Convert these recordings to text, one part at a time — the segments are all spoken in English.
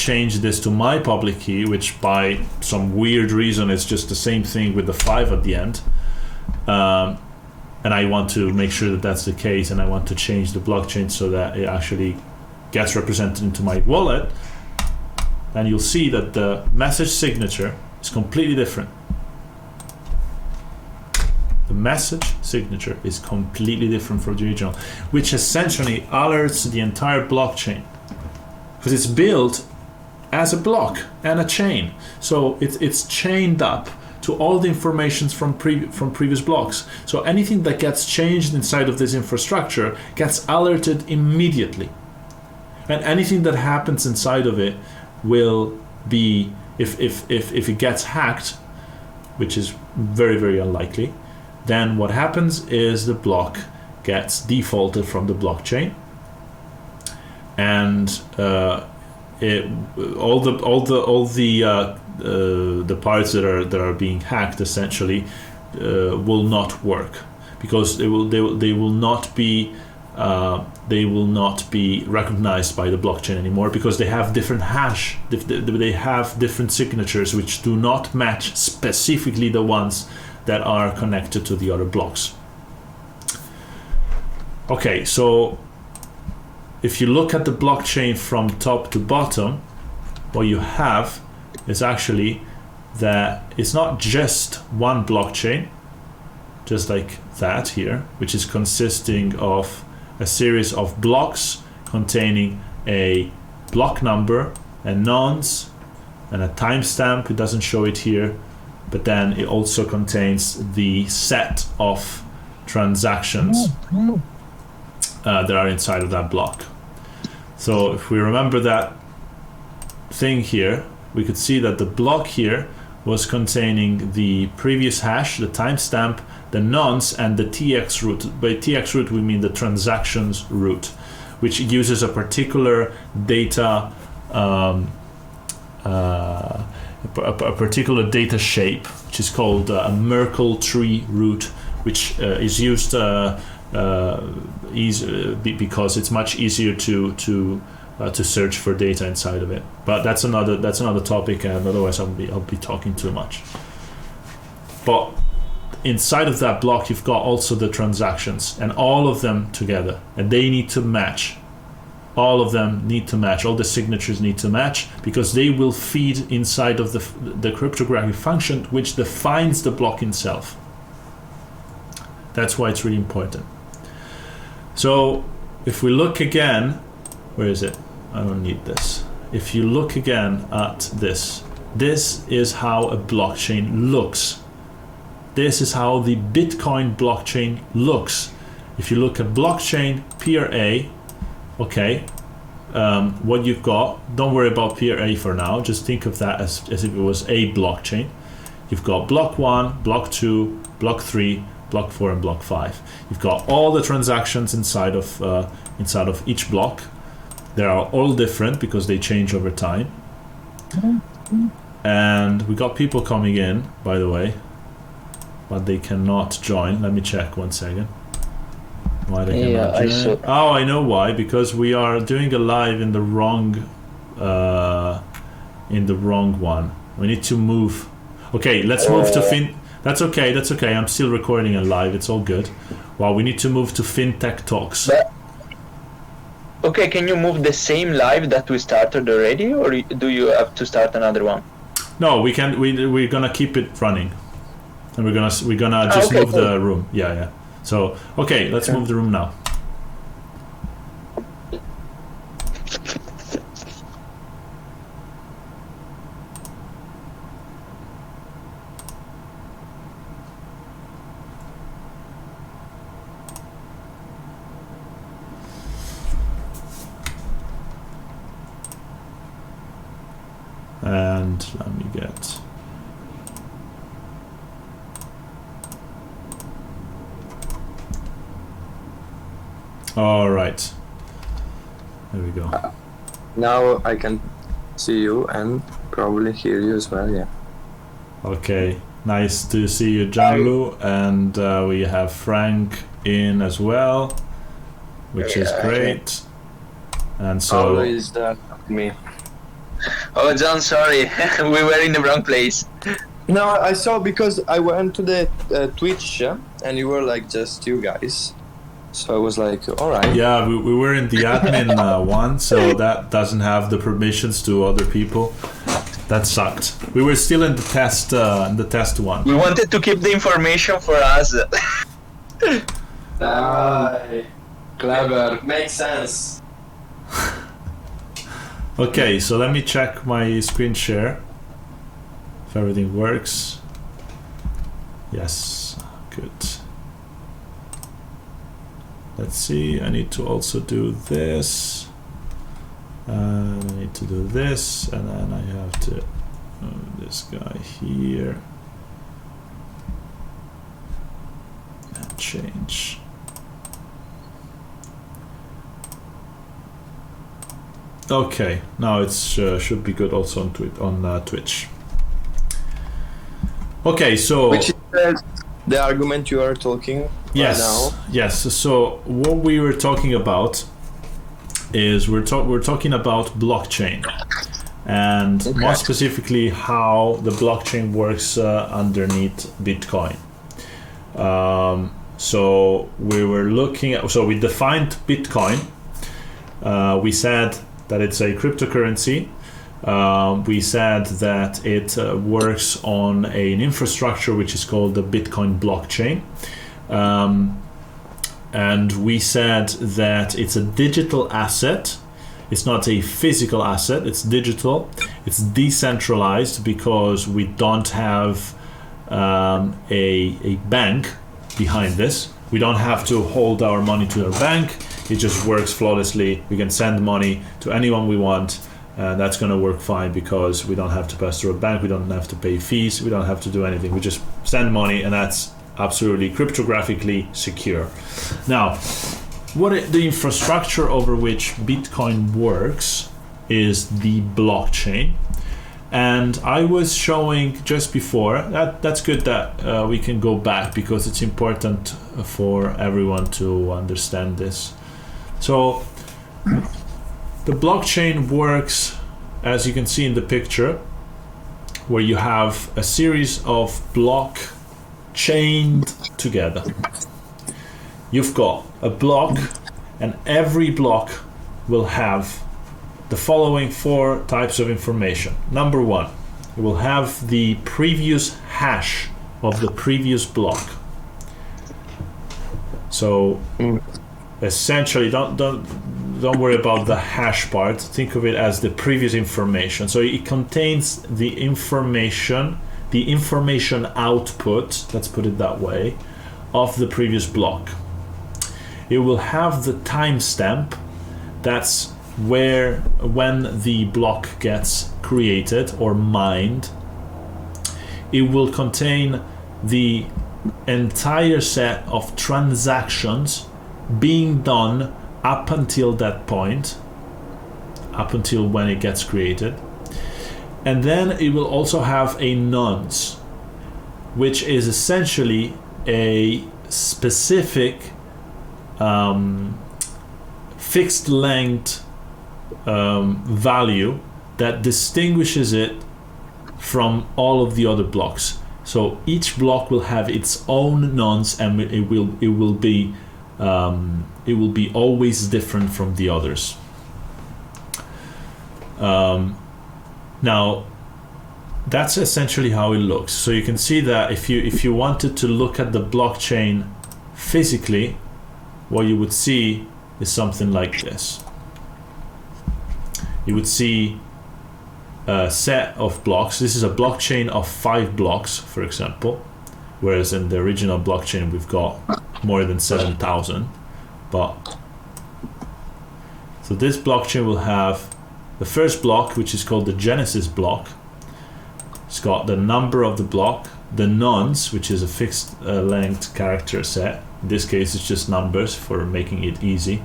change this to my public key, which by some weird reason is just the same thing with the 5 at the end, and I want to make sure that that's the case, and I want to change the blockchain so that it actually gets represented into my wallet, then you'll see that the message signature is completely different. The message signature is completely different from the original, which essentially alerts the entire blockchain, because it's built as a block and a chain. So it's chained up to all the information from previous blocks. So anything that gets changed inside of this infrastructure gets alerted immediately. And anything that happens inside of it will be, if it gets hacked, which is very, very unlikely, then what happens is the block gets defaulted from the blockchain, and all the parts that are being hacked essentially will not work, because they will not be recognized by the blockchain anymore, because they have different hash, they have different signatures which do not match specifically the ones that are connected to the other blocks. Okay, so if you look at the blockchain from top to bottom, what you have is actually that it's not just one blockchain, just like that here, which is consisting of a series of blocks containing a block number and nonce and a timestamp. It doesn't show it here, but then it also contains the set of transactions that are inside of that block. So if we remember that thing here, we could see that the block here was containing the previous hash, the timestamp, the nonce, and the TX root. By TX root we mean the transactions root, which uses a particular data a particular data shape, which is called a Merkle tree root, which is used because it's much easier to search for data inside of it. But that's another topic, and otherwise I'll be talking too much. But inside of that block, you've got also the transactions, and all of them together, and they need to match. All of them need to match. All the signatures need to match, because they will feed inside of the cryptographic function, which defines the block itself. That's why it's really important. So if we look again, where is it? I don't need this. If you look again at this is how a blockchain looks. This is how the Bitcoin blockchain looks. If you look at blockchain peer A, okay, what you've got, don't worry about peer A for now, just think of that as if it was a blockchain. You've got block 1, block 2, block 3, block 4, and block 5. You've got all the transactions inside of each block. They are all different because they change over time. And we got people coming in, by the way, but they cannot join. Let me check 1 second. Why they cannot join? Oh, I know why. Because we are doing a live in the wrong one. We need to move. Okay, let's move to fin. That's okay. I'm still recording a live. It's all good. Well, we need to move to FinTech Talks. Okay, can you move the same live that we started already, or do you have to start another one? No, we can. We're gonna keep it running, and we're gonna just move the room. Yeah. So okay, let's move the room now. And let me get. All right. There we go. Now I can see you and probably hear you as well, yeah. Okay. Nice to see you, Gianlu. And we have Frank in as well, which is great. And so... Always me. Oh, John, sorry, we were in the wrong place. No, I saw because I went to the Twitch and you were like just you guys. So I was like, all right. Yeah, we were in the admin one, so that doesn't have the permissions to other people. That sucked. We were still in the test one. We wanted to keep the information for us. Clever. Makes sense. Okay, so let me check my screen share. If everything works. Yes, good. Let's see, I need to also do this. And I need to do this, and then I have to this guy here. And change. Okay, now it should be good also on Twitch. Okay, so which is the argument you are talking yes, right now? Yes. So what we were talking about is we're talking about blockchain, and more specifically how the blockchain works underneath Bitcoin. So we were looking at, so we defined Bitcoin. We said that it's a cryptocurrency. We said that it works on an infrastructure which is called the Bitcoin blockchain. And we said that it's a digital asset. It's not a physical asset, it's digital. It's decentralized because we don't have a bank behind this. We don't have to hold our money to our bank. It just works flawlessly. We can send money to anyone we want. That's going to work fine because we don't have to pass through a bank. We don't have to pay fees. We don't have to do anything. We just send money, and that's absolutely cryptographically secure. Now, the infrastructure over which Bitcoin works is the blockchain. And I was showing just before, that's good that we can go back because it's important for everyone to understand this. So the blockchain works, as you can see in the picture, where you have a series of blocks chained together. You've got a block, and every block will have the following 4 types of information. Number 1, it will have the previous hash of the previous block. So essentially, don't worry about the hash part. Think of it as the previous information. So it contains the information output, let's put it that way, of the previous block. It will have the timestamp. That's when the block gets created or mined. It will contain the entire set of transactions being done up until that point, up until when it gets created. And then it will also have a nonce, which is essentially a specific fixed length value that distinguishes it from all of the other blocks. So each block will have its own nonce, and it will be always different from the others. Now, that's essentially how it looks. So you can see that if you wanted to look at the blockchain physically, what you would see is something like this. You would see a set of blocks. This is a blockchain of 5 blocks, for example, whereas in the original blockchain we've got more than 7,000. So this blockchain will have the first block, which is called the Genesis block. It's got the number of the block, the nonce, which is a fixed length character set. In this case, it's just numbers for making it easy.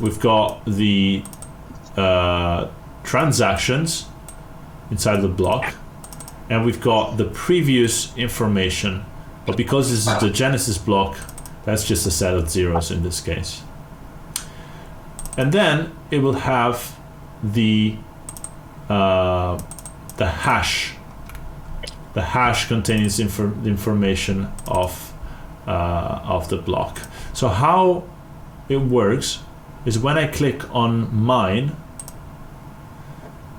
We've got the transactions inside the block, and we've got the previous information. But because this is the Genesis block, that's just a set of zeros in this case. And then it will have the hash. The hash contains the information of the block. So how it works is when I click on mine,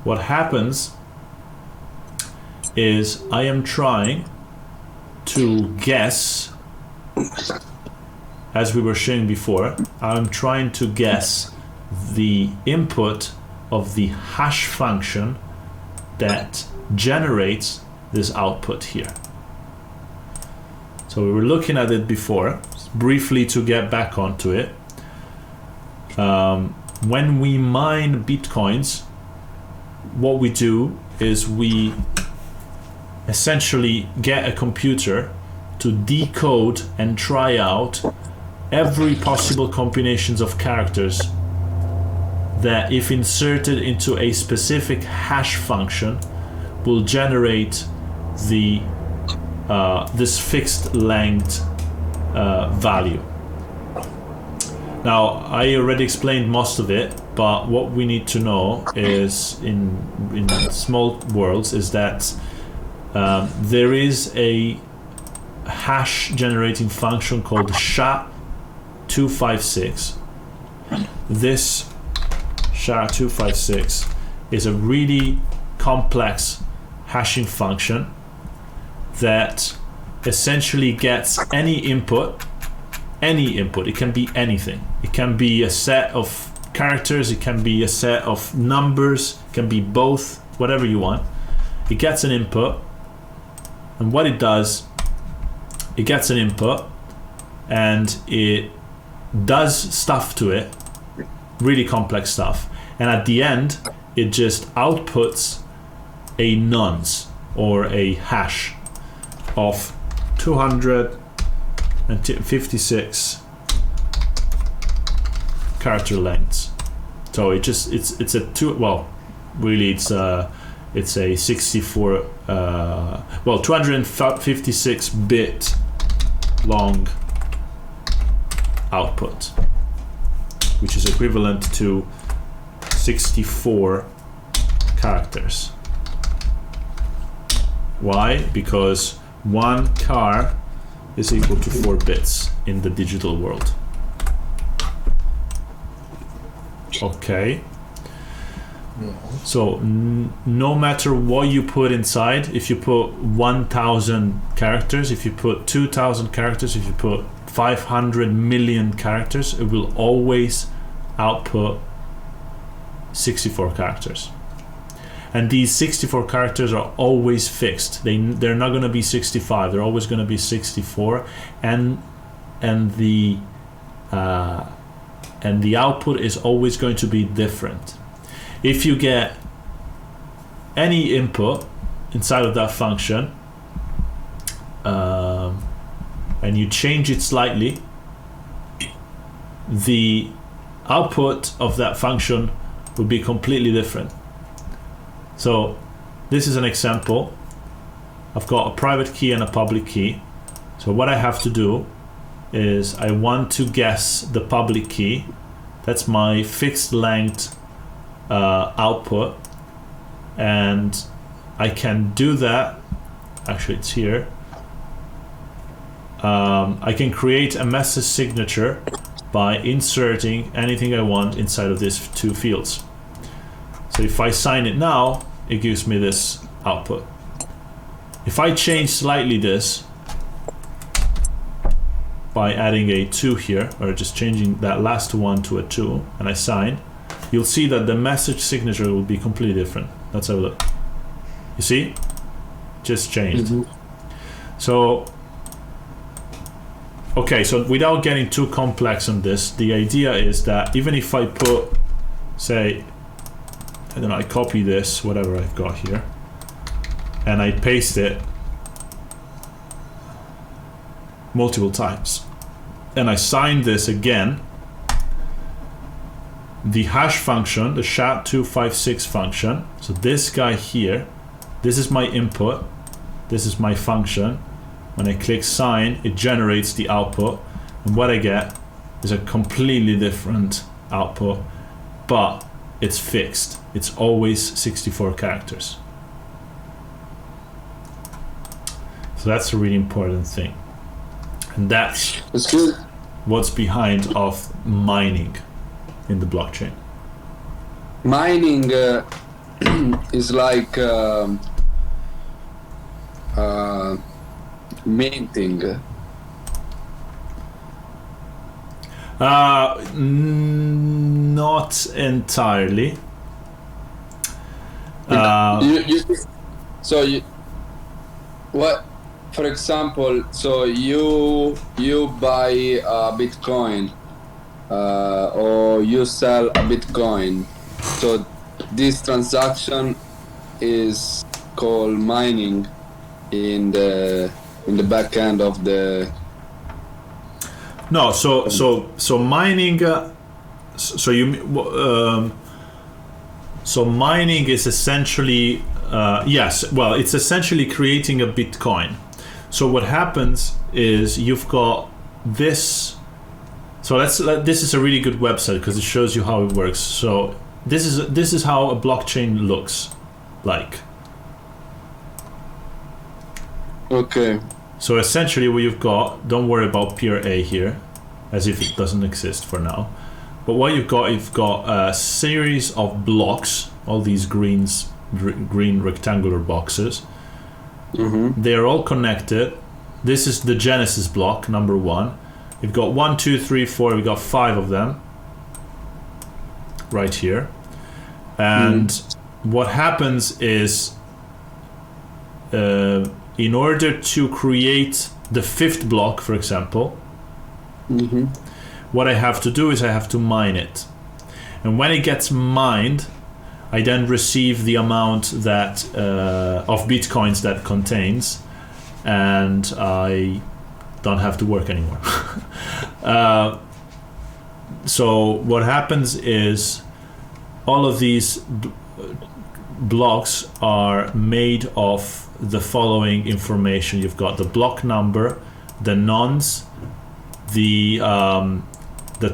what happens is I am trying to guess, as we were showing before, I'm trying to guess the input of the hash function that generates this output here. So we were looking at it before, briefly to get back onto it. When we mine Bitcoins, what we do is we essentially get a computer to decode and try out every possible combinations of characters that, if inserted into a specific hash function, will generate the this fixed length value. Now, I already explained most of it, but what we need to know is in small worlds is that there is a hash generating function called SHA-256. This SHA-256 is a really complex hashing function that essentially gets any input. It can be anything. It can be a set of characters, it can be a set of numbers, it can be both, whatever you want. It gets an input, and what it does, it gets an input and it does stuff to it, really complex stuff, and at the end it just outputs a nonce or a hash of 256 character lengths. So it's a really it's a 64 256 bit long output, which is equivalent to 64 characters. Why? Because one car is equal to 4 bits in the digital world. Okay. So no matter what you put inside, if you put 1,000 characters, if you put 2,000 characters, if you put 500 million characters, it will always output 64 characters. And these 64 characters are always fixed. They're not going to be 65. They're always going to be 64, and the output is always going to be different. If you get any input inside of that function and you change it slightly, the output of that function will be completely different. So this is an example. I've got a private key and a public key. So what I have to do is I want to guess the public key. That's my fixed length output, and I can do that. Actually, it's here. I can create a message signature by inserting anything I want inside of these two fields. So if I sign it now, it gives me this output. If I change slightly this by adding a 2 here, or just changing that last one to a 2, and I sign, you'll see that the message signature will be completely different. Let's have a look. You see? Just changed. Mm-hmm. So, okay, so without getting too complex on this, the idea is that even if I put, say, and then I copy this, whatever I've got here, and I paste it multiple times, and I sign this again, the hash function, the SHA-256 function, so this guy here, this is my input, this is my function. When I click sign, it generates the output, and what I get is a completely different output, but it's fixed. It's always 64 characters. So that's a really important thing. And that's good. What's behind of mining in the blockchain. Mining is like minting. Not entirely. What? For example, so you buy a Bitcoin or you sell a Bitcoin. So this transaction is called mining in the back end of the. No, so mining. So mining is essentially yes. Well, it's essentially creating a Bitcoin. So what happens is you've got this. So this is a really good website because it shows you how it works. So this is how a blockchain looks like. Okay. So essentially what you've got, don't worry about peer A here, as if it doesn't exist for now. But what you've got a series of blocks, all these green rectangular boxes. Mm-hmm. They are all connected. This is the Genesis block, number 1. You've got 1, 2, 3, 4, we've got 5 of them. Right here. And what happens is, in order to create the 5th block, for example, what I have to do is I have to mine it. And when it gets mined, I then receive the amount that of Bitcoins that contains, and I don't have to work anymore. So what happens is all of these blocks are made of the following information. You've got the block number, the nonce, the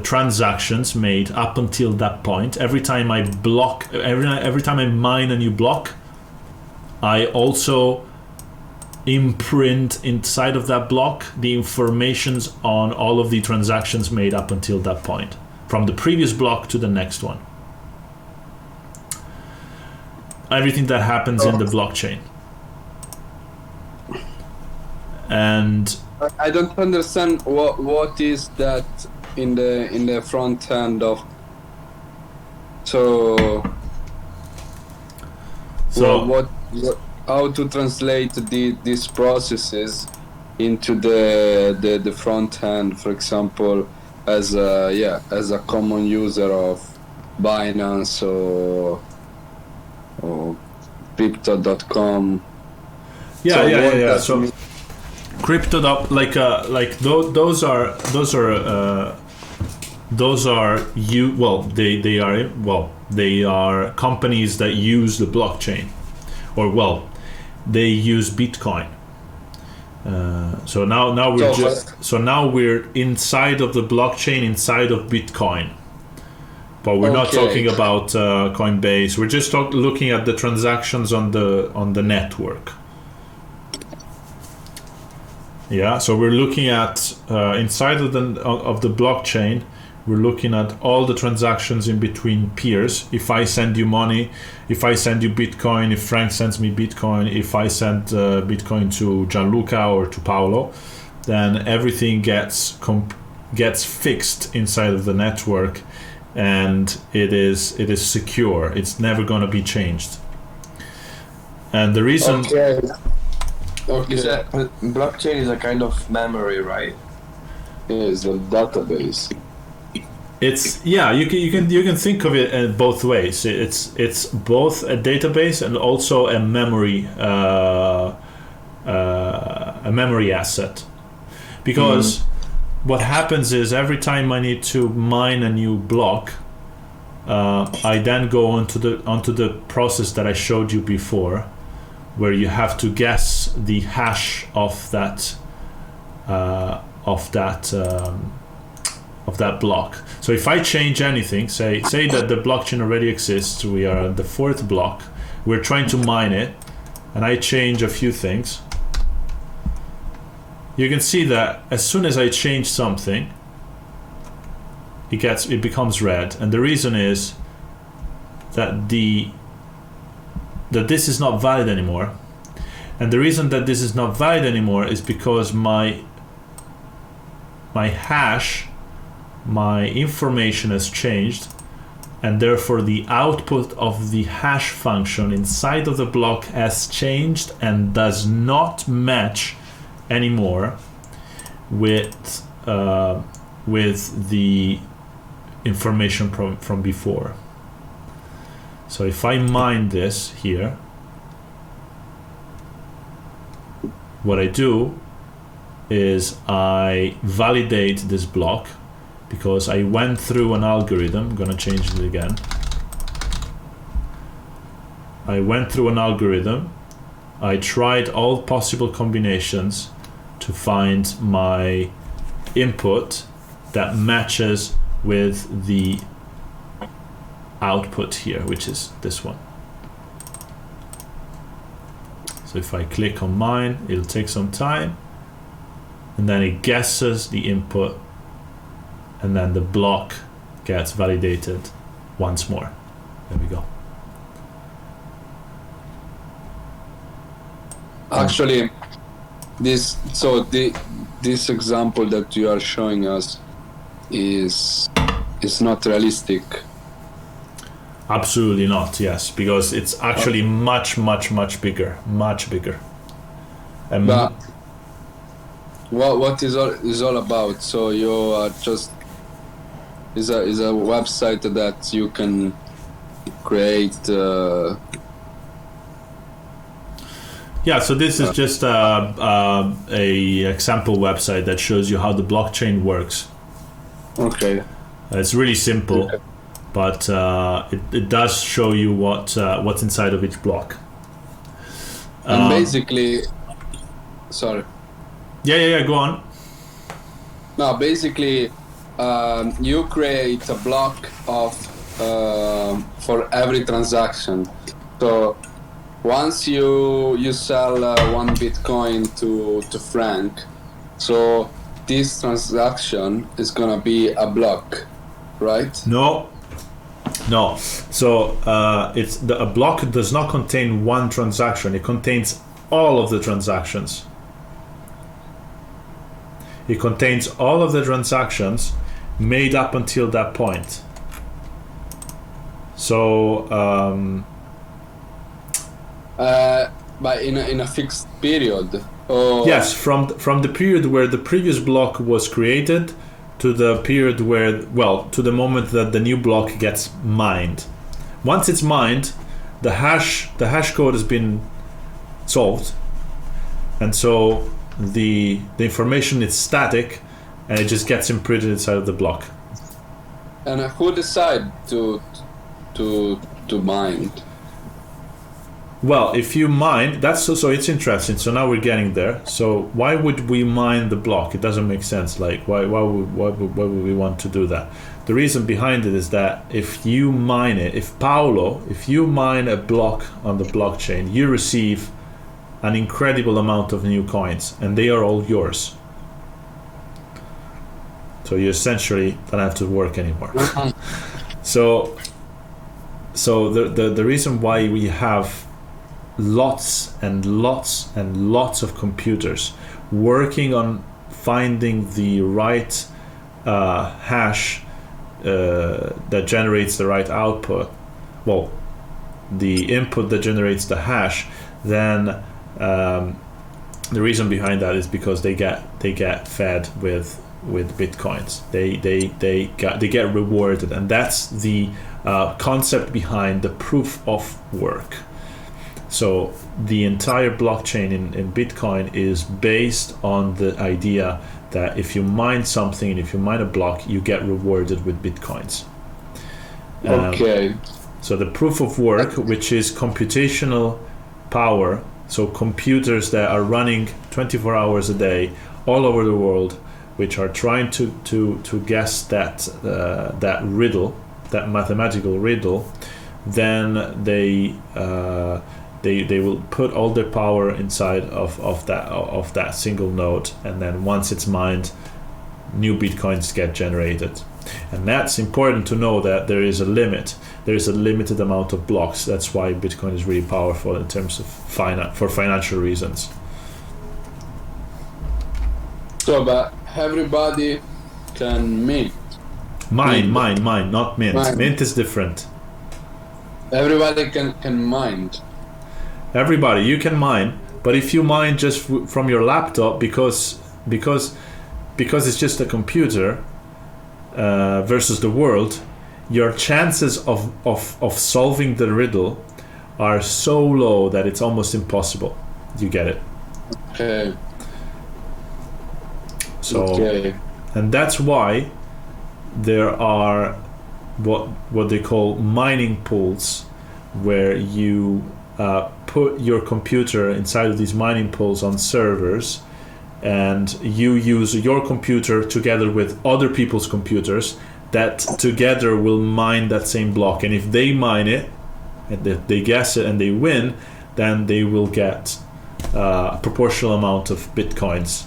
transactions made up until that point. Every time I every time I mine a new block, I also imprint inside of that block the informations on all of the transactions made up until that point, from the previous block to the next one. Everything that happens in the blockchain. And I don't understand what is that in the front end of. So what how to translate these processes into the front end, for example, as a common user of Binance or crypto.com. Yeah. So crypto, those they are companies that use the blockchain, or they use Bitcoin. So now we're inside of the blockchain, inside of Bitcoin. But we're not talking about Coinbase. We're just looking at the transactions on the network. Yeah, so we're looking at inside of the blockchain. We're looking at all the transactions in between peers. If I send you money, if I send you Bitcoin, if Frank sends me Bitcoin, if I send Bitcoin to Gianluca or to Paolo, then everything gets fixed inside of the network, and it is secure. It's never going to be changed. And the reason. Okay. Blockchain is a kind of memory, right? It's a database. It's you can think of it both ways. It's both a database and also a memory asset, because what happens is every time I need to mine a new block, I then go onto the process that I showed you before, where you have to guess the hash of that of that block. So if I change anything, say that the blockchain already exists, we are at the 4th block, we're trying to mine it, and I change a few things, you can see that as soon as I change something, it becomes red, and the reason is that this is not valid anymore. And the reason that this is not valid anymore is because my hash, my information has changed, and therefore the output of the hash function inside of the block has changed and does not match anymore with the information from before. So if I mine this here, what I do is I validate this block because I went through an algorithm. I'm gonna change it again. I went through an algorithm. I tried all possible combinations to find my input that matches with the output here, which is this one. So if I click on mine, it'll take some time, and then it guesses the input, and then the block gets validated once more. There we go. Actually, this example that you are showing us is not realistic. Absolutely not, yes, because it's actually much bigger. And But what is all about? So you are just is a website that you can create. Yeah, so this is just a example website that shows you how the blockchain works. Okay. It's really simple, Okay. but it does show you what's inside of each block. And basically, sorry. Yeah, go on. No, basically, you create a block of for every transaction. So once you sell 1 Bitcoin to Frank, so this transaction is gonna be a block, right? No. So a block does not contain one transaction. It contains all of the transactions. It contains all of the transactions made up until that point. So but in a fixed period. Or yes, from the period where the previous block was created to the period to the moment that the new block gets mined. Once it's mined, the hash code has been solved, and so the information is static, and it just gets imprinted inside of the block. And who decide to mine? Well, if you mine, that's so it's interesting. So now we're getting there. So why would we mine the block? It doesn't make sense. Like why would we want to do that? The reason behind it is that if you mine it, if you mine a block on the blockchain, you receive an incredible amount of new coins, and they are all yours. So you essentially don't have to work anymore. So the reason why we have lots and lots of computers working on finding the right hash that generates the right output, well, the input that generates the hash, then the reason behind that is because they get fed with bitcoins. They get rewarded, and that's the concept behind the proof of work. So the entire blockchain in Bitcoin is based on the idea that if you mine something, if you mine a block, you get rewarded with bitcoins. Okay. So the proof of work, which is computational power, so computers that are running 24 hours a day all over the world, which are trying to guess that riddle, that mathematical riddle, then they will put all their power inside of that single node, and then once it's mined, new bitcoins get generated. And that's important to know, that there is a limit. There is a limited amount of blocks. That's why Bitcoin is really powerful in terms of for financial reasons. So, but everybody can mint. Mine, not mint. Mine. Mint is different. Everybody can mine. Everybody, you can mine, but if you mine just from your laptop, because it's just a computer versus the world, your chances of solving the riddle are so low that it's almost impossible. You get it? Okay. So, okay. And that's why there are what they call mining pools, where you put your computer inside of these mining pools on servers, and you use your computer together with other people's computers that together will mine that same block. And if they mine it, and if they guess it and they win, then they will get a proportional amount of bitcoins.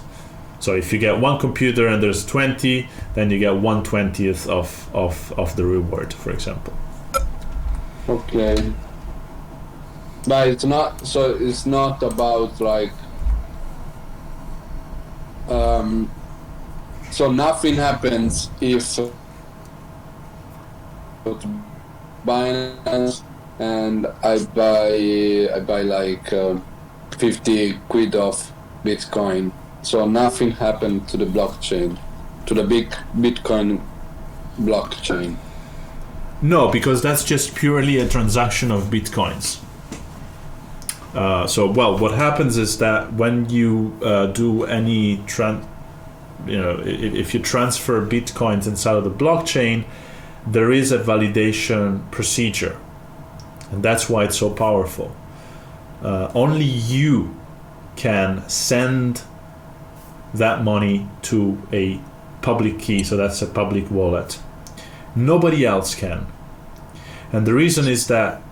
So if you get one computer and there's 20, then you get 1/20th of the reward, for example. Okay. But it's not, so it's not about like so nothing happens if Binance and I buy like 50 quid of Bitcoin. So nothing happened to the blockchain, to the big Bitcoin blockchain. No, because that's just purely a transaction of bitcoins. What happens is that when you do any if you transfer bitcoins inside of the blockchain, there is a validation procedure, and that's why it's so powerful. Only you can send that money to a public key, so that's a public wallet. Nobody else can. And the reason is that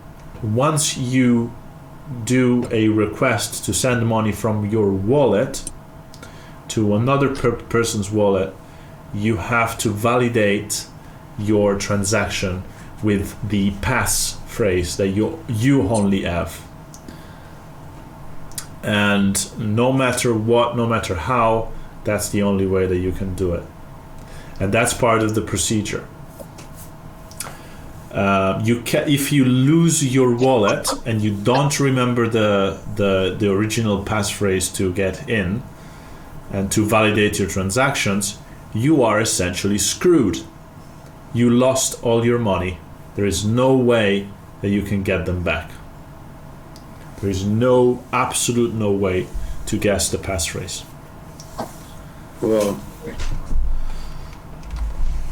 once you do a request to send money from your wallet to another person's wallet, you have to validate your transaction with the passphrase that you only have. And no matter what, no matter how, that's the only way that you can do it. And that's part of the procedure. If you lose your wallet and you don't remember the original passphrase to get in and to validate your transactions, you are essentially screwed. You lost all your money. There is no way that you can get them back. There is absolute no way to guess the passphrase. Well,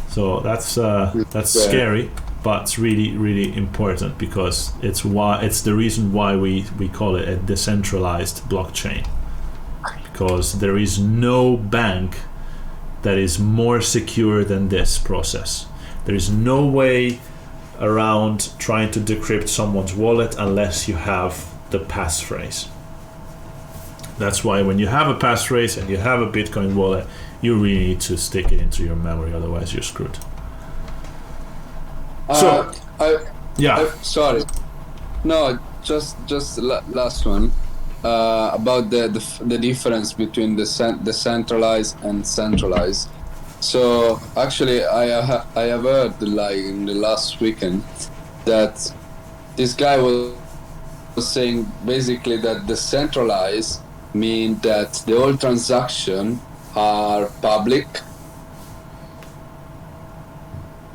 so that's scary, but it's really, really important, because it's the reason why we call it a decentralized blockchain, because there is no bank that is more secure than this process. There is no way around trying to decrypt someone's wallet unless you have the passphrase. That's why when you have a passphrase and you have a Bitcoin wallet, you really need to stick it into your memory, otherwise you're screwed. Sorry. No, just last one. About the difference between the centralized and centralized. So actually, I have heard like in the last weekend that this guy was saying basically that the centralized mean that the whole transaction are public.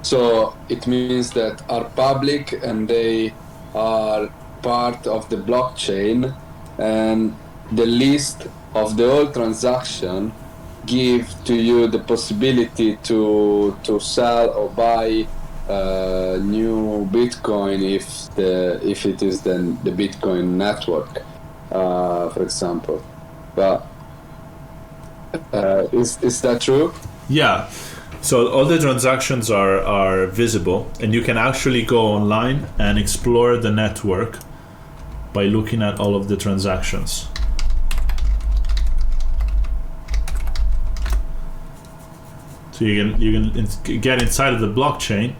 So it means that are public and they are part of the blockchain, and the list of the whole transaction give to you the possibility to sell or buy new Bitcoin if it is then the Bitcoin network, for example. But Is that true? Yeah. So all the transactions are visible, and you can actually go online and explore the network by looking at all of the transactions. So you can get inside of the blockchain,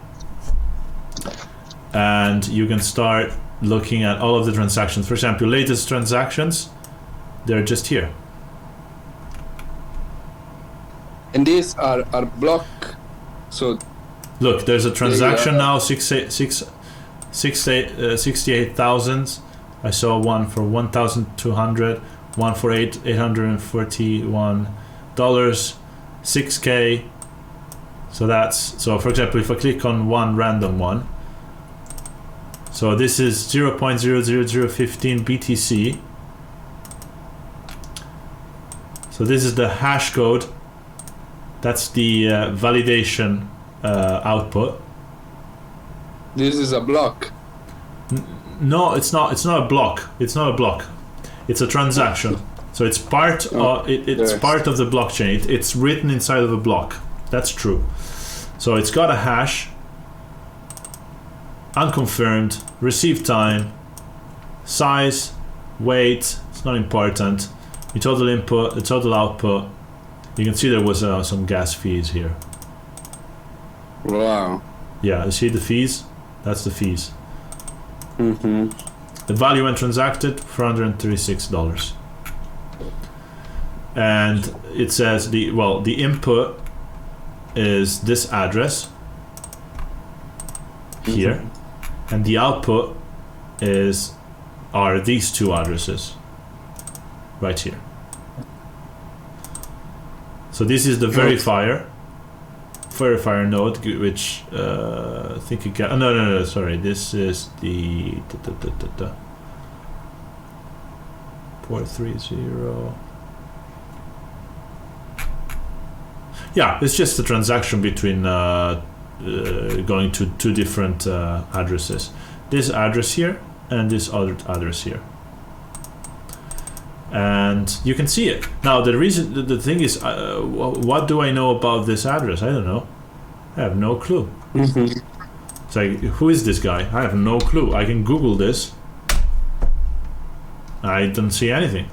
and you can start looking at all of the transactions. For example, your latest transactions, they're just here. And these are block. So look, there's a transaction now, 68,000. I saw one for 1,200, one for $841, $6K. So for example, if I click on one random one, so this is 0.00015 BTC. So this is the hash code. That's the validation output. this is a block. No, it's not. It's not a block. It's not a block. It's a transaction. So it's part of it's part of the blockchain. It's written inside of a block. That's true. So it's got a hash, unconfirmed, receive time, size, weight. It's not important. The total input, the total output. You can see there was some gas fees here. Wow. Yeah, you see the fees? That's the fees. Mm-hmm. The value when transacted, $436. And it says the input is this address here, and the output are these two addresses right here. So this is the verifier node, which I think you can. No, sorry. This is the 430. Yeah, it's just a transaction between going to two different addresses. This address here and this other address here. And you can see it. Now the thing is, what do I know about this address? I don't know. I have no clue. Mm-hmm. It's like, who is this guy? I have no clue. I can Google this. I don't see anything.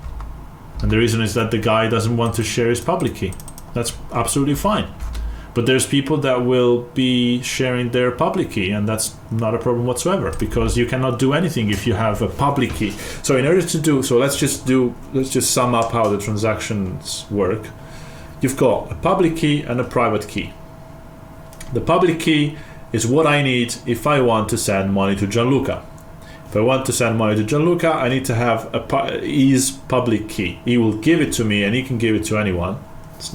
And the reason is that the guy doesn't want to share his public key. That's absolutely fine. But there's people that will be sharing their public key, and that's not a problem whatsoever, because you cannot do anything if you have a public key. So in order to do so, let's just sum up how the transactions work. You've got a public key and a private key. The public key is what I need if I want to send money to Gianluca. If I want to send money to Gianluca, I need to have his public key. He will give it to me, and he can give it to anyone.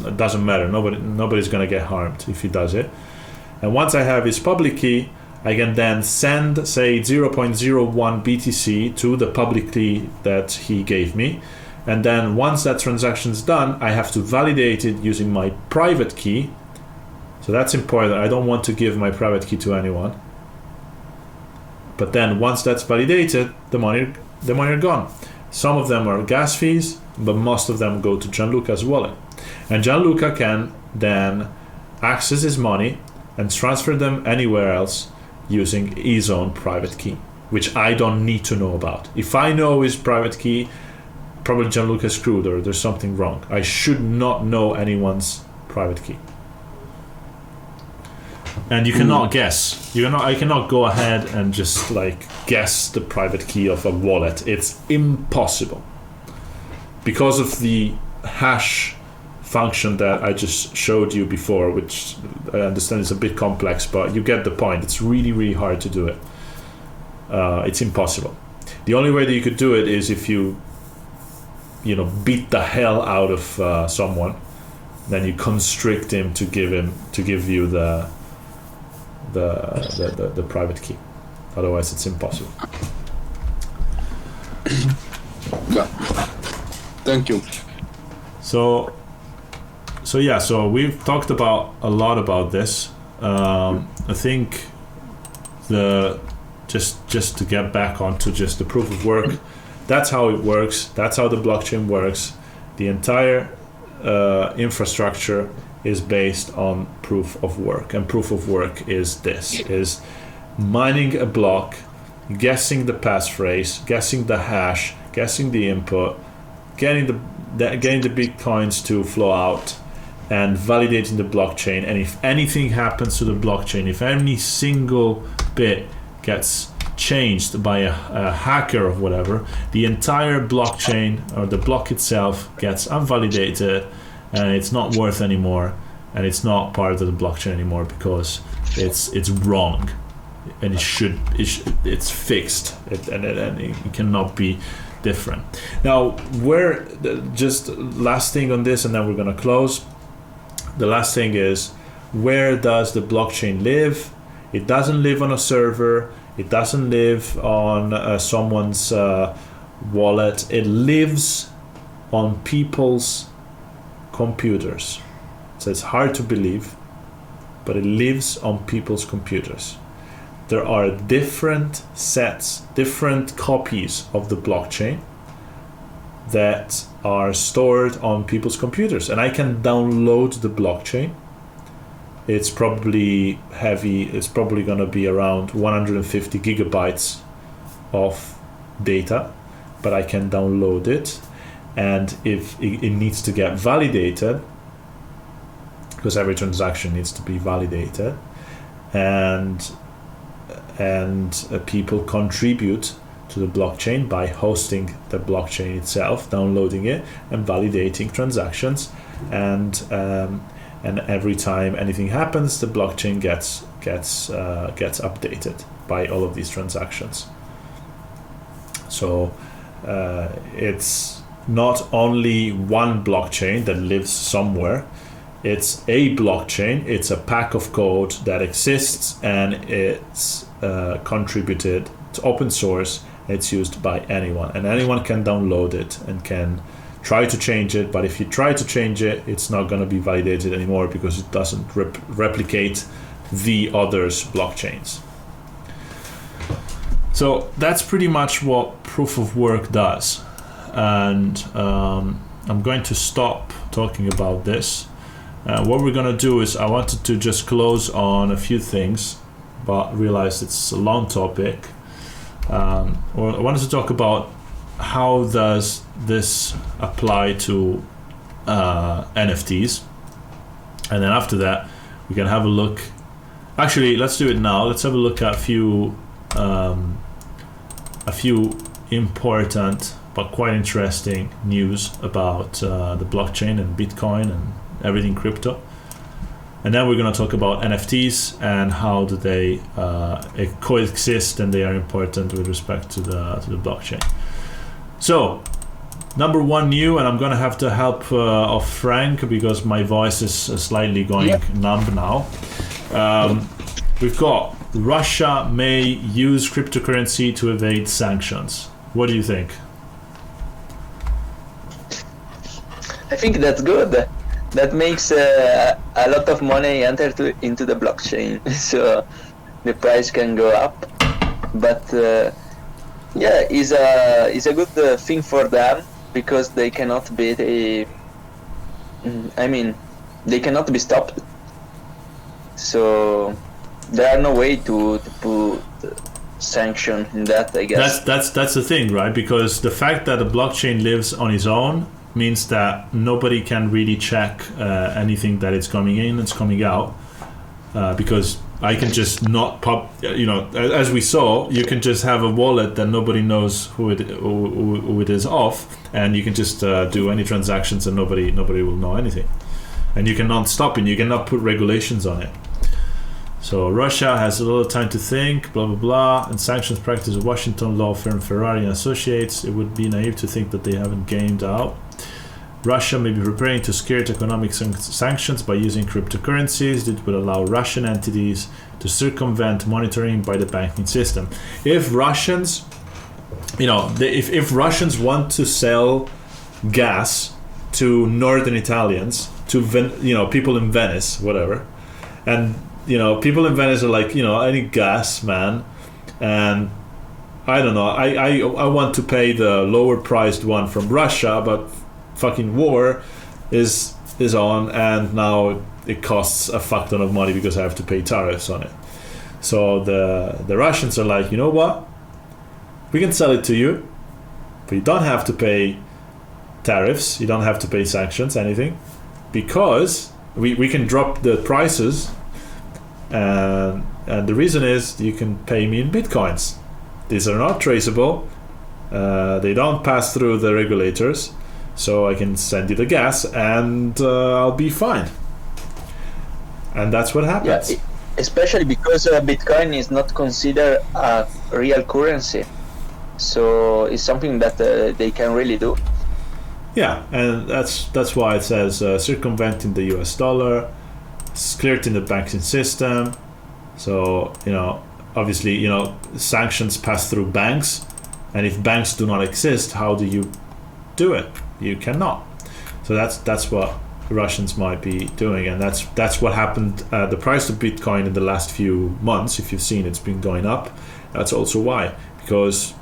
It doesn't matter. Nobody's gonna get harmed if he does it. And once I have his public key, I can then send, say, 0.01 BTC to the public key that he gave me. And then once that transaction's done, I have to validate it using my private key. So that's important. I don't want to give my private key to anyone. But then once that's validated, the money are gone. Some of them are gas fees, but most of them go to Gianluca's wallet. And Gianluca can then access his money and transfer them anywhere else using his own private key, which I don't need to know about. If I know his private key, probably Gianluca screwed, or there's something wrong. I should not know anyone's private key. And you cannot guess. I cannot go ahead and just guess the private key of a wallet. It's impossible. Because of the hash function that I just showed you before, which I understand is a bit complex, but you get the point. It's really, really hard to do it. It's impossible. The only way that you could do it is if you beat the hell out of someone, then you constrict him to give you the private key. Otherwise, it's impossible. Yeah. Thank you. So we've talked about a lot about this. I think just to get back onto just the proof of work, that's how it works. That's how the blockchain works. The entire infrastructure is based on proof of work, and proof of work is mining a block, guessing the passphrase, guessing the hash, guessing the input, getting the bitcoins to flow out, and validating the blockchain. And if anything happens to the blockchain, if any single bit gets changed by a hacker or whatever, the entire blockchain or the block itself gets unvalidated, and it's not worth anymore, and it's not part of the blockchain anymore because it's wrong, and it's fixed, and it cannot be different. Now, just last thing on this, and then we're gonna close. The last thing is, where does the blockchain live? It doesn't live on a server. It doesn't live on someone's wallet. It lives on people's computers. So it's hard to believe, but it lives on people's computers. There are different sets, different copies of the blockchain that are stored on people's computers, and I can download the blockchain. It's probably heavy. It's probably going to be around 150 gigabytes of data, but I can download it. And if it needs to get validated, because every transaction needs to be validated, and people contribute to the blockchain by hosting the blockchain itself, downloading it, and validating transactions, and every time anything happens, the blockchain gets updated by all of these transactions. So it's not only one blockchain that lives somewhere. It's a blockchain. It's a pack of code that exists, and it's contributed. It's open source. It's used by anyone, and anyone can download it and can try to change it. But if you try to change it, it's not going to be validated anymore because it doesn't replicate the others' blockchains. So that's pretty much what proof of work does. And I'm going to stop talking about this. What we're going to do is, I wanted to just close on a few things, but realized it's a long topic. I wanted to talk about how does this apply to NFTs, and then after that we can have a look. Actually, let's do it now. Let's have a look at a few important but quite interesting news about the blockchain and Bitcoin and everything crypto. And then we're going to talk about NFTs and how do they coexist, and they are important with respect to the blockchain. So, number one new, and I'm going to have the help of Frank because my voice is slightly going numb now. We've got Russia may use cryptocurrency to evade sanctions. What do you think? I think that's good. That makes a lot of money enter into the blockchain, so the price can go up. But is a good thing for them because they cannot be they cannot be stopped. So there are no way to put sanction in that, I guess. That's the thing, right? Because the fact that the blockchain lives on its own means that nobody can really check anything that is coming in, it's coming out, because I can just not pop, as we saw, you can just have a wallet that nobody knows who it is of, and you can just do any transactions and nobody will know anything, and you cannot stop it, you cannot put regulations on it. So Russia has a little time to think, blah blah blah, and sanctions practice of Washington law firm Ferrari and Associates. It would be naive to think that they haven't gamed out. Russia may be preparing to skirt economic sanctions by using cryptocurrencies that would allow Russian entities to circumvent monitoring by the banking system. If Russians, if Russians want to sell gas to northern Italians, to people in Venice, whatever, and people in Venice are like, I need gas, man, and I don't know, I want to pay the lower priced one from Russia, but fucking war, is on, and now it costs a fuck ton of money because I have to pay tariffs on it. So the Russians are like, you know what? We can sell it to you, but you don't have to pay tariffs. You don't have to pay sanctions, anything, because we can drop the prices, and the reason is you can pay me in bitcoins. These are not traceable. They don't pass through the regulators, so I can send you the gas, and I'll be fine. And that's what happens. Yeah, especially because Bitcoin is not considered a real currency, so it's something that they can really do. Yeah, and that's why it says circumventing the US dollar, skirting the banking system. So, obviously, sanctions pass through banks, and if banks do not exist, how do you do it? You cannot. So that's what the Russians might be doing, and that's what happened. The price of Bitcoin in the last few months, if you've seen, it's been going up. That's also why, because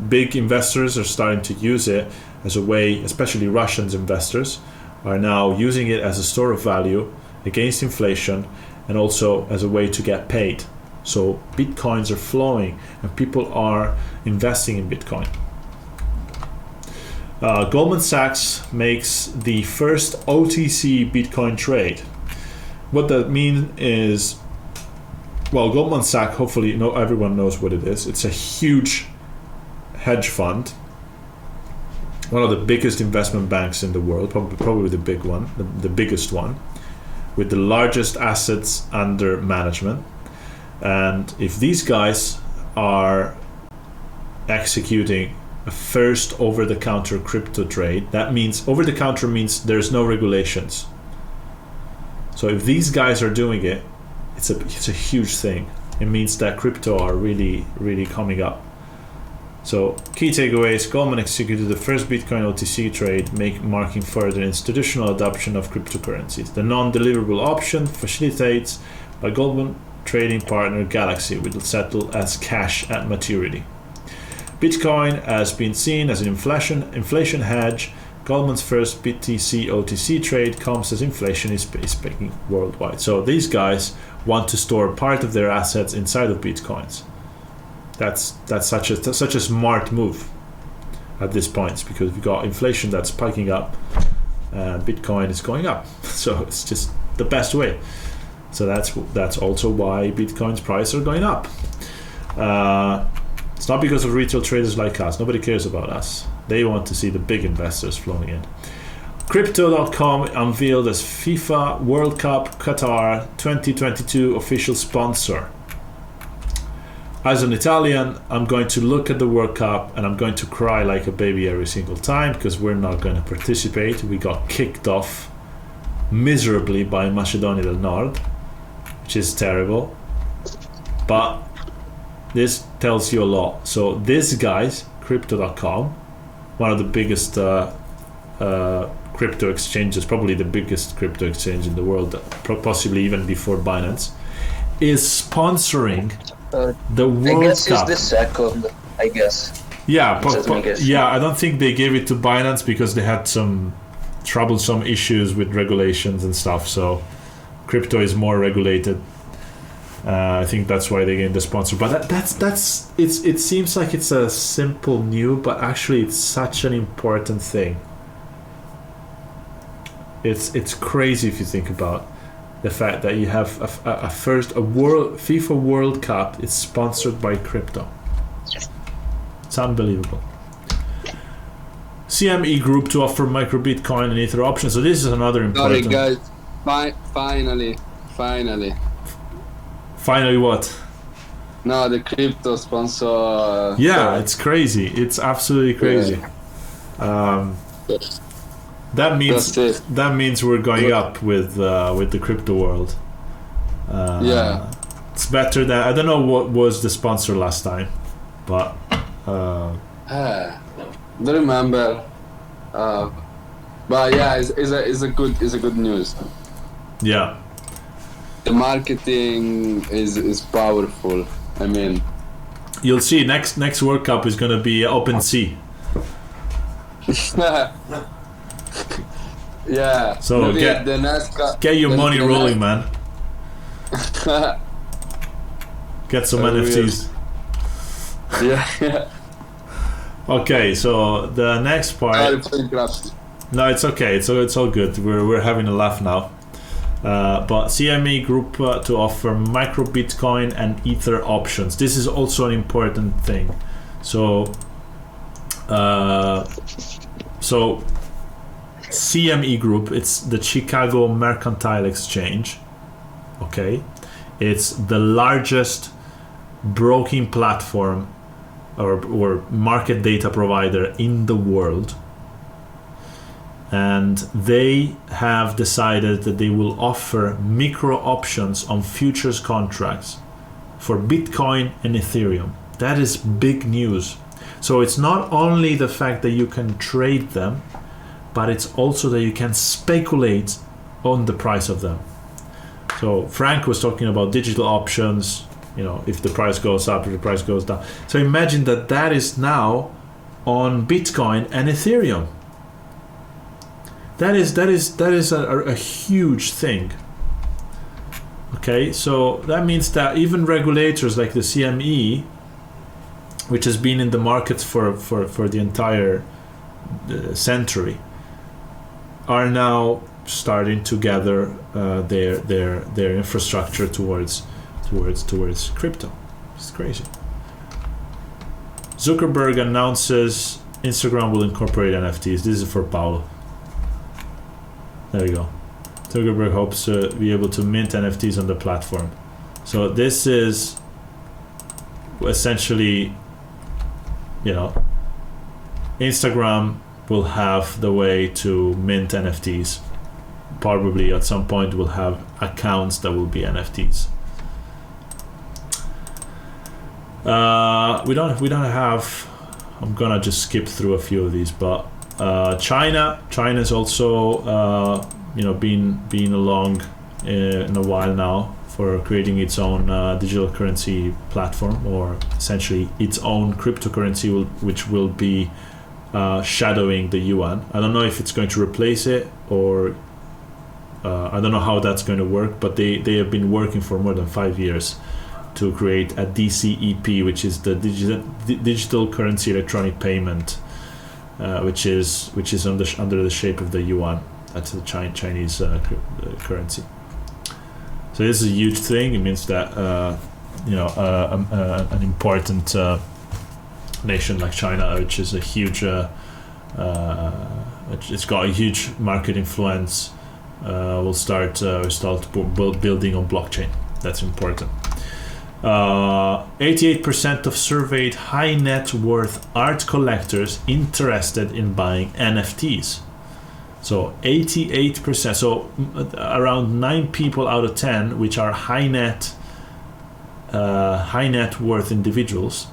big investors are starting to use it as a way, especially Russian investors, are now using it as a store of value against inflation, and also as a way to get paid. So Bitcoins are flowing, and people are investing in Bitcoin. Goldman Sachs makes the first OTC Bitcoin trade. What that means is, well, Goldman Sachs, hopefully everyone knows what it is. It's a huge hedge fund, one of the biggest investment banks in the world, probably the big one, the biggest one, with the largest assets under management. And if these guys are executing a first over-the-counter crypto trade, that means over-the-counter means there's no regulations. So if these guys are doing it, it's a huge thing. It means that crypto are really, really coming up. So key takeaways: Goldman executed the first Bitcoin OTC trade, marking further institutional adoption of cryptocurrencies. The non-deliverable option facilitates by Goldman trading partner Galaxy will settle as cash at maturity. Bitcoin has been seen as an inflation hedge. Goldman's first BTC OTC trade comes as inflation is peaking worldwide. So these guys want to store part of their assets inside of Bitcoins. That's such a smart move at this point, because we've got inflation that's spiking up, Bitcoin is going up. So it's just the best way. So that's also why Bitcoin's price are going up. It's not because of retail traders like us. Nobody cares about us. They want to see the big investors flowing in. Crypto.com unveiled as FIFA World Cup Qatar 2022 official sponsor. As an Italian, I'm going to look at the World Cup and I'm going to cry like a baby every single time, because we're not going to participate. We got kicked off miserably by Macedonia del Nord, which is terrible. But this tells you a lot. So these guys, Crypto.com, one of the biggest crypto exchanges, probably the biggest crypto exchange in the world, possibly even before Binance, is sponsoring the World I guess Cup. It's the second, I guess. Yeah, Yeah, I don't think they gave it to Binance because they had some troublesome issues with regulations and stuff. So crypto is more regulated. I think that's why they gained the sponsor. But it seems like it's a simple new, but actually it's such an important thing. It's crazy if you think about the fact that you have a FIFA World Cup is sponsored by crypto. It's unbelievable. CME Group to offer micro Bitcoin and Ether options. So this is another important. Sorry guys, finally. Finally what? No, the crypto sponsor. Yeah, it's crazy. It's absolutely crazy. Yeah. That means we're going up with the crypto world. Yeah, it's better than, I don't know what was the sponsor last time, but don't remember. But yeah, it's a good news. Yeah. The marketing is powerful. I mean, you'll see next World Cup is gonna be OpenSea. Yeah. So maybe get the next get your the- money the rolling, man. Get some Oh, NFTs. Yeah. Okay, so the next part. Sorry for interrupting. No, it's okay. It's all good. We're having a laugh now. But CME Group to offer micro Bitcoin and Ether options. This is also an important thing. So CME Group, it's the Chicago Mercantile Exchange. Okay, it's the largest broking platform or market data provider in the world. And they have decided that they will offer micro options on futures contracts for Bitcoin and Ethereum. That is big news. So it's not only the fact that you can trade them, but it's also that you can speculate on the price of them. So Frank was talking about digital options, if the price goes up, if the price goes down. So imagine that is now on Bitcoin and Ethereum. That is a huge thing. Okay, so that means that even regulators like the CME, which has been in the market for the entire century, are now starting to gather their infrastructure towards crypto. It's crazy. Zuckerberg announces Instagram will incorporate NFTs. This is for Paolo. There you go. Zuckerberg hopes to be able to mint NFTs on the platform. So this is essentially, Instagram will have the way to mint NFTs. Probably at some point we'll have accounts that will be NFTs. We don't have. I'm gonna just skip through a few of these, but China's also been along in a while now for creating its own digital currency platform, or essentially its own cryptocurrency, which will be shadowing the yuan. I don't know if it's going to replace it, or I don't know how that's going to work, but they have been working for more than 5 years to create a DCEP, which is the digital currency electronic payment, which is under the shape of the yuan. That's the Chinese currency. So this is a huge thing. It means that an important nation like China, which is a huge, it's got a huge market influence, will start building on blockchain. That's important. 88% of surveyed high net worth art collectors interested in buying NFTs. So 88%, so around 9 people out of 10, which are high net worth individuals,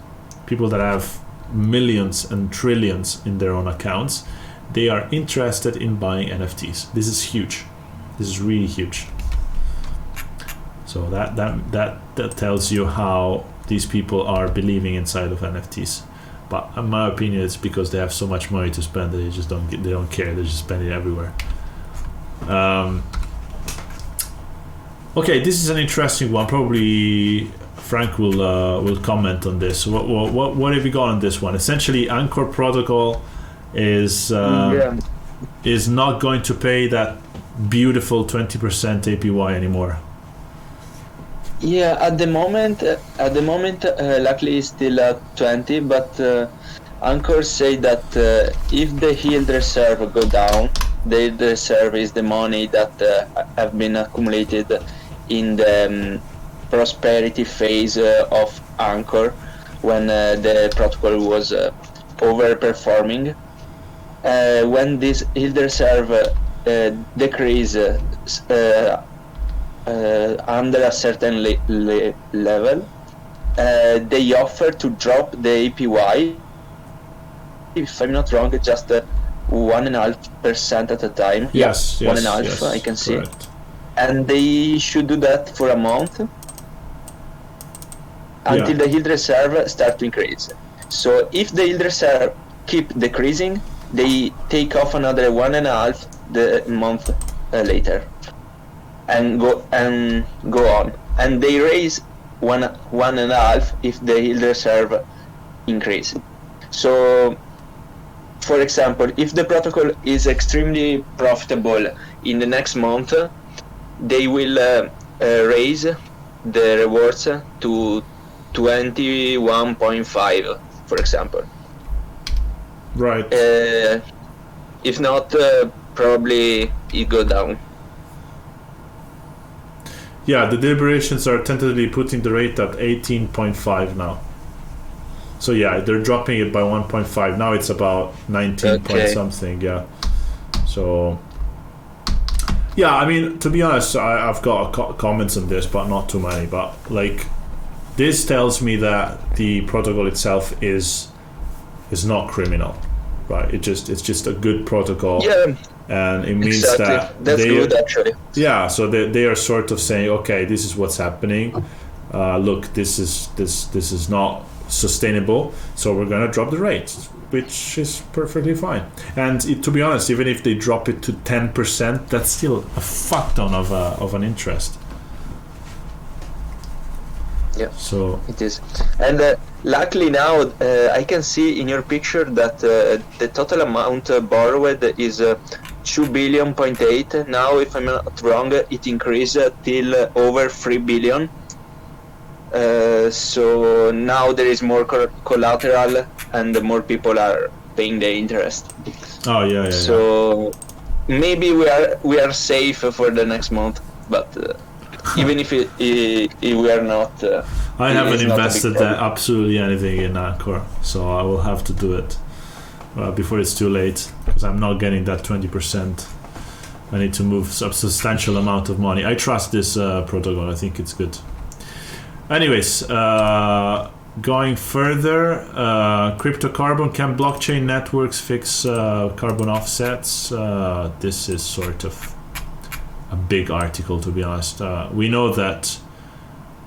people that have millions and trillions in their own accounts, they are interested in buying NFTs. This is huge. This is really huge. So that tells you how these people are believing inside of NFTs. But in my opinion, it's because they have so much money to spend that they don't care. They just spend it everywhere. Okay, this is an interesting one. Probably Frank will comment on this. What have you got on this one? Essentially, Anchor Protocol is not going to pay that beautiful 20% APY anymore. Yeah, at the moment, luckily it's still at 20, but Anchor say that if the yield reserve go down, the yield reserve is the money that have been accumulated in the prosperity phase of Anchor, when the protocol was overperforming. When this yield reserve decrease under a certain level, they offer to drop the APY, if I'm not wrong, just 1.5% at a time. Yes, 1.5%, yes, I can see. Correct. And they should do that for a month until the yield reserve start to increase. So if the yield reserve keep decreasing, they take off another 1.5 the month later, and go on, and they raise 1.5 if the yield reserve increase. So, for example, if the protocol is extremely profitable in the next month, they will raise the rewards to 21.5, for example. Right. If not, probably it go down. Yeah, the deliberations are tentatively putting the rate at 18.5 now. So yeah, they're dropping it by 1.5. Now it's about 19 point something. Yeah. So yeah, I mean, to be honest, I've got comments on this, but not too many. But like, this tells me that the protocol itself is not criminal, right? It's just a good protocol. Yeah. And it means that's good, actually. Yeah, so they are sort of saying, okay, this is what's happening. Look, this is not sustainable, so we're gonna drop the rate, which is perfectly fine. And to be honest, even if they drop it to 10%, that's still a fuck ton of an interest. Yeah, so it is. And luckily now I can see in your picture that the total amount borrowed is 2.8 billion. Now, if I'm not wrong, it increased till over 3 billion. So now there is more collateral and more people are paying the interest. Oh yeah. So maybe we are safe for the next month, but even if we are not, I haven't invested absolutely anything in Anchor, so I will have to do it before it's too late, because I'm not getting that 20%. I need to move a substantial amount of money. I trust this protocol. I think it's good. Anyways, going further, cryptocarbon, can blockchain networks fix carbon offsets? This is sort of a big article, to be honest. We know that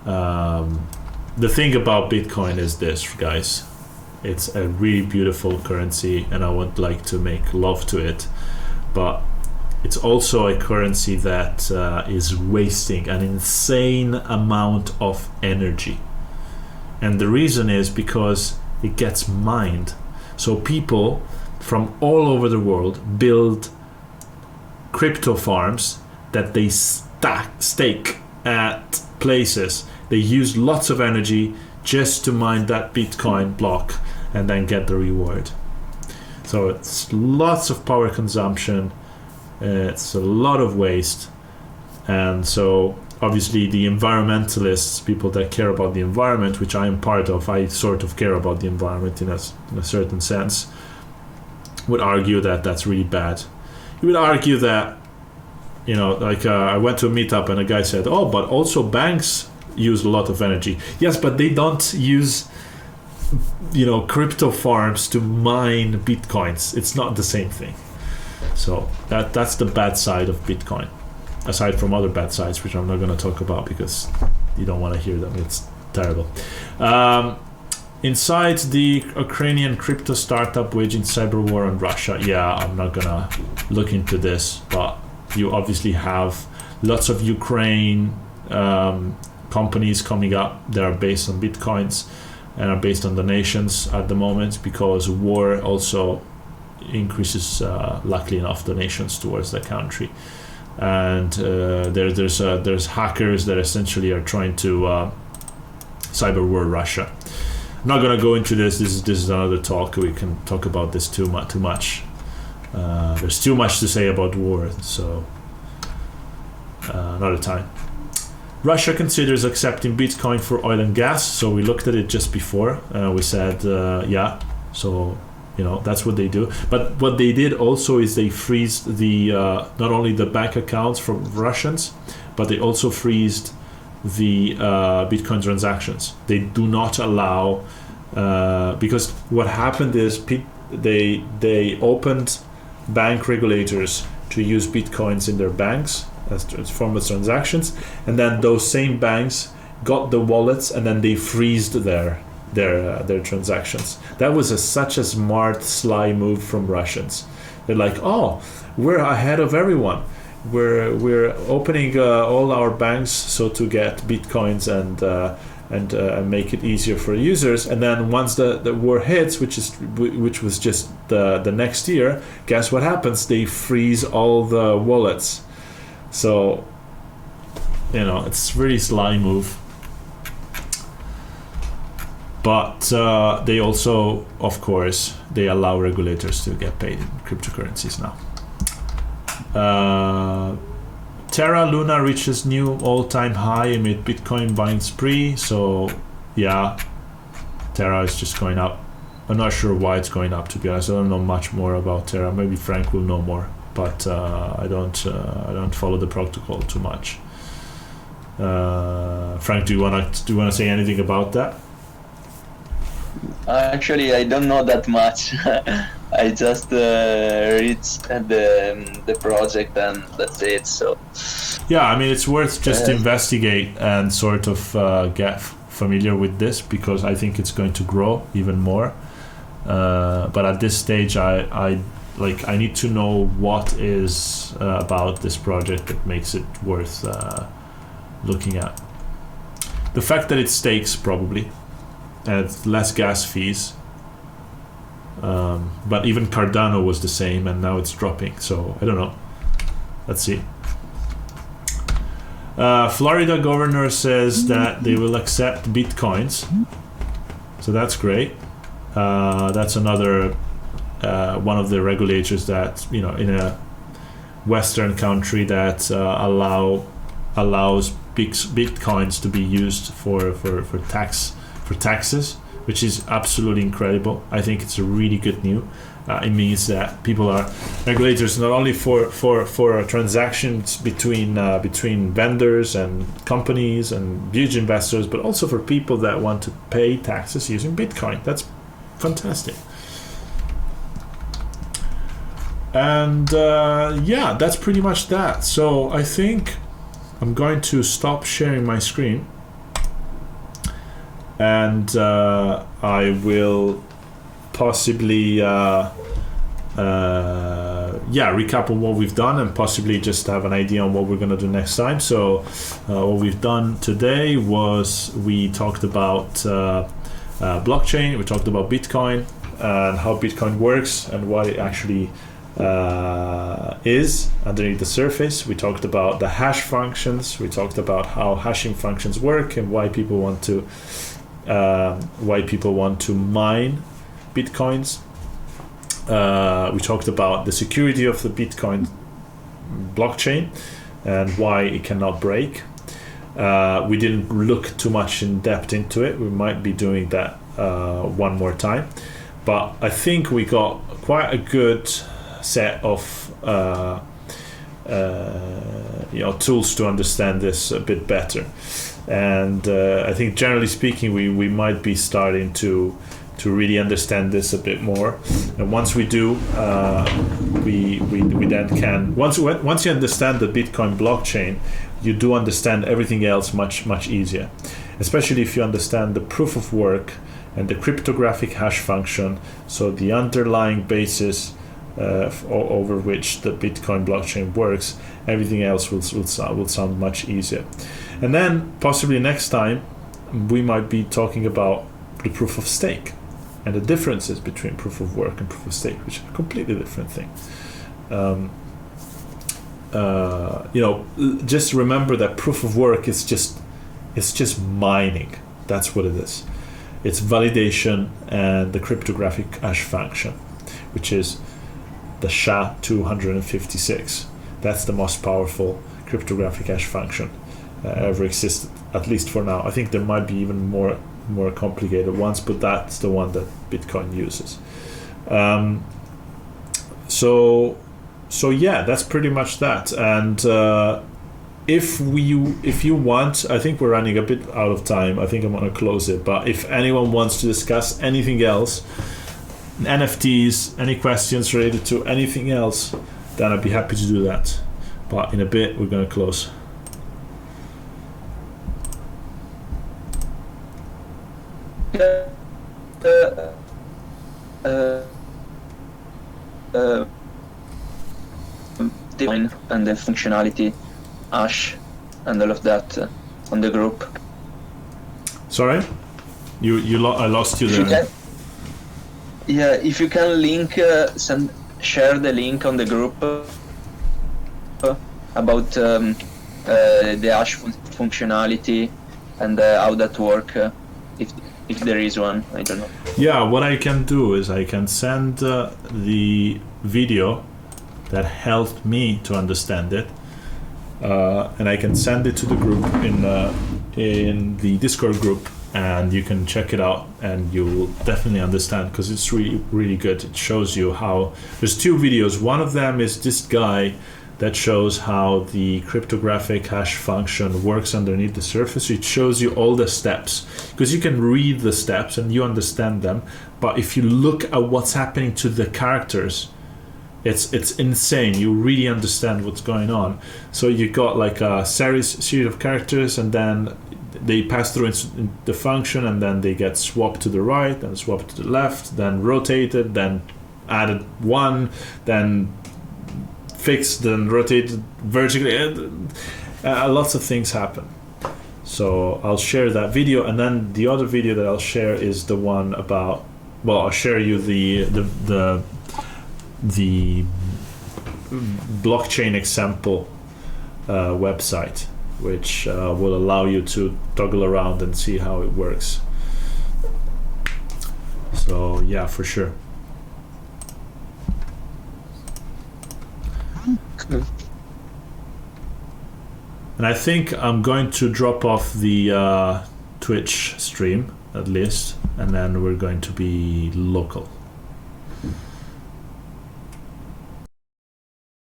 the thing about Bitcoin is this, guys. It's a really beautiful currency, and I would like to make love to it. But it's also a currency that is wasting an insane amount of energy. And the reason is because it gets mined. So people from all over the world build crypto farms that they stake at places. They use lots of energy just to mine that Bitcoin block and then get the reward. So it's lots of power consumption. It's a lot of waste. And so obviously the environmentalists, people that care about the environment, which I am part of, I sort of care about the environment in a certain sense, would argue that that's really bad. You would argue that, you know, like I went to a meetup and a guy said, oh, but also banks use a lot of energy. Yes, but they don't use, you know, crypto farms to mine Bitcoins. It's not the same thing. So that's the bad side of Bitcoin, aside from other bad sides, which I'm not going to talk about because you don't want to hear them. It's terrible. Inside the Ukrainian crypto startup waging cyber war on Russia. Yeah, I'm not going to look into this, but you obviously have lots of Ukraine companies coming up that are based on Bitcoins and are based on donations at the moment, because war also increases, luckily enough, donations towards the country. And there's hackers that essentially are trying to cyber war Russia. I'm not gonna go into this. This is another talk. We can talk about this too much. There's too much to say about war, so another time. Russia considers accepting Bitcoin for oil and gas. So we looked at it just before. We said, yeah. So, you know, that's what they do. But what they did also is they freezed the not only the bank accounts from Russians, but they also freezed the Bitcoin transactions. They do not allow, because what happened is they opened bank regulators to use Bitcoins in their banks as form of transactions, and then those same banks got the wallets and then they freezed their their transactions. That was such a smart, sly move from Russians. They're like, oh, we're ahead of everyone. We're opening all our banks so to get bitcoins and make it easier for users. And then once the war hits, which was just the next year, guess what happens? They freeze all the wallets. So, it's really sly move. But they also, of course, they allow regulators to get paid in cryptocurrencies now. Terra Luna reaches new all-time high amid Bitcoin buying spree. So, yeah, Terra is just going up. I'm not sure why it's going up, to be honest. I don't know much more about Terra. Maybe Frank will know more, but I don't follow the protocol too much. Frank, do you wanna say anything about that? Actually, I don't know that much. I just reached the project and that's it. So yeah, I mean, it's worth just investigate and sort of get familiar with this, because I think it's going to grow even more. But at this stage, I need to know what is about this project that makes it worth looking at. The fact that it stakes, probably, and less gas fees. But even Cardano was the same, and now it's dropping. So I don't know. Let's see. Florida governor says that they will accept bitcoins. So that's great. That's another one of the regulators that, in a Western country that allows bitcoins to be used for taxes, which is absolutely incredible. I think it's a really good news. It means that regulators not only for transactions between vendors and companies and huge investors, but also for people that want to pay taxes using Bitcoin. That's fantastic. And that's pretty much that. So I think I'm going to stop sharing my screen, and I will possibly recap on what we've done, and possibly just have an idea on what we're going to do next time. So what we've done today was we talked about blockchain, we talked about Bitcoin and how Bitcoin works and what it actually is underneath the surface. We talked about the hash functions. We talked about how hashing functions work and why people want to mine Bitcoins. We talked about the security of the Bitcoin blockchain and why it cannot break. We didn't look too much in depth into it. We might be doing that one more time, but I think we got quite a good set of tools to understand this a bit better. And I think generally speaking, we might be starting to really understand this a bit more. And once we do, we then can, once you understand the Bitcoin blockchain, you do understand everything else much easier, especially if you understand the proof of work and the cryptographic hash function, so the underlying basis over which the Bitcoin blockchain works. Everything else will sound much easier. And then possibly next time we might be talking about the proof of stake and the differences between proof of work and proof of stake, which are a completely different thing. Just remember that proof of work is just mining. That's what it is. It's validation and the cryptographic hash function, which is the SHA-256. That's the most powerful cryptographic hash function ever existed, at least for now. I think there might be even more complicated ones, but that's the one that Bitcoin uses. So that's pretty much that. And if you want, I think we're running a bit out of time. I think I'm going to close it. But if anyone wants to discuss anything else, NFTs, any questions related to anything else, then I'd be happy to do that. But in a bit, we're going to close. define and the functionality, hash, and all of that on the group. Sorry, I lost you If you there. can, yeah, if you can link, share the link on the group about the hash functionality and how that work, if there is one, I don't know. Yeah, what I can do is I can send the video that helped me to understand it, and I can send it to the group in the Discord group, and you can check it out, and you'll definitely understand, because it's really, really good. It shows you how there's two videos. One of them is this guy that shows how the cryptographic hash function works underneath the surface. It shows you all the steps, because you can read the steps and you understand them, but if you look at what's happening to the characters, it's insane. You really understand what's going on. So you got like a series of characters, and then they pass through the function, and then they get swapped to the right, then swapped to the left, then rotated, then added one, then fixed, then rotated vertically. Lots of things happen. So I'll share that video, and then the other video that I'll share is the one about, well, I'll share you the blockchain example website, which will allow you to toggle around and see how it works. So yeah, for sure. And I think I'm going to drop off the Twitch stream at least, and then we're going to be local.